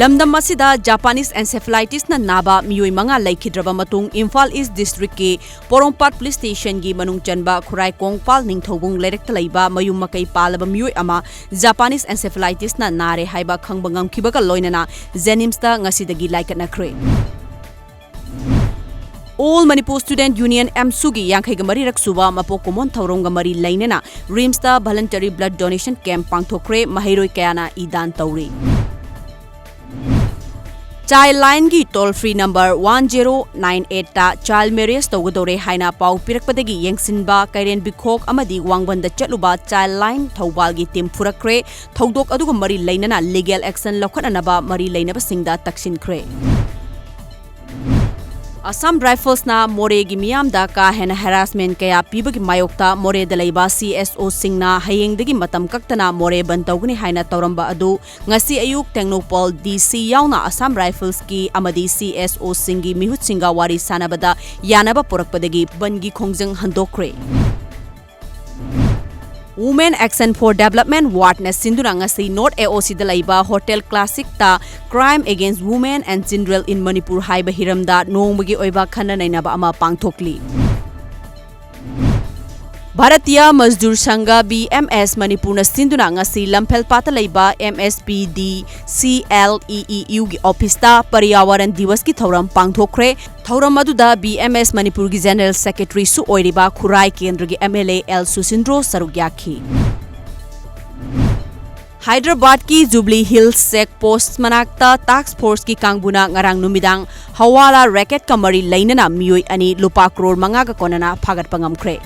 lamdam asida Japanese encephalitis na naba miyoi manga laikhidraba matung Imphal East District ki Porompat Police Station gi manung chanba Khurai Kongpal Ningthobung Lerekta leiba mayum makai palaba miyoi ama Japanese encephalitis na nare haiba khangba ngamkhibaga loinana Jenims ta ngasidagi laikatnakre. All Manipur Student Union MSUGI Yankhai Gamari Raksuba Mapo Komon Taurong Gamari Lainena Rimsta Voluntary Blood Donation Camp Pangthokre Mahiroi Kayana Idan Tauri. Child Line gi toll free number 1098 ta child marriage tawgadore haina pau pirakpadagi yengsinba Kairen Bikhok amadi Wangbanda chatluba Child Line Thobal gi team furakre thodok aduga mari lainana legal action lokhanaba mari lainaba singda taksinkhre. Assam Rifles na More gi miyam da ka hena harassment kaya pibagi mayokta More da leiba CSO singna hayengdagi matam kaktana More bantawgni haina tawramba adu ngasi ayuk Tengnopal DC yauna Assam Rifles ki amadi CSO singi mihut singa wari sanabada yanaba porakpadagi bangi khongjang handokre. Women Action for Development Ward na sinduna ngasi North AOC da laiba Hotel Classic ta Crime Against Women and Children in Manipur haiba hiramda nongmagi oiba khana nainaba ama pangthokli. Bharatiya Mazdur Sangha BMS Manipur na sinduna ngasi Lamphel pata laiba MSPD CLEEU gi office ta Paryawaran Divas ki thauram pangthokre. Thauram aduda BMS Manipur gi General Secretary su oiriba Khurai Kendra gi MLA L Susindro sarugyakhi. Hyderabad ki Jubilee Hills Check Post manakta Task Force ki kangbuna ngarang numidang hawala racket kamari lainana miyoi ani lupa crore manga ka konana phagat pangamkhre.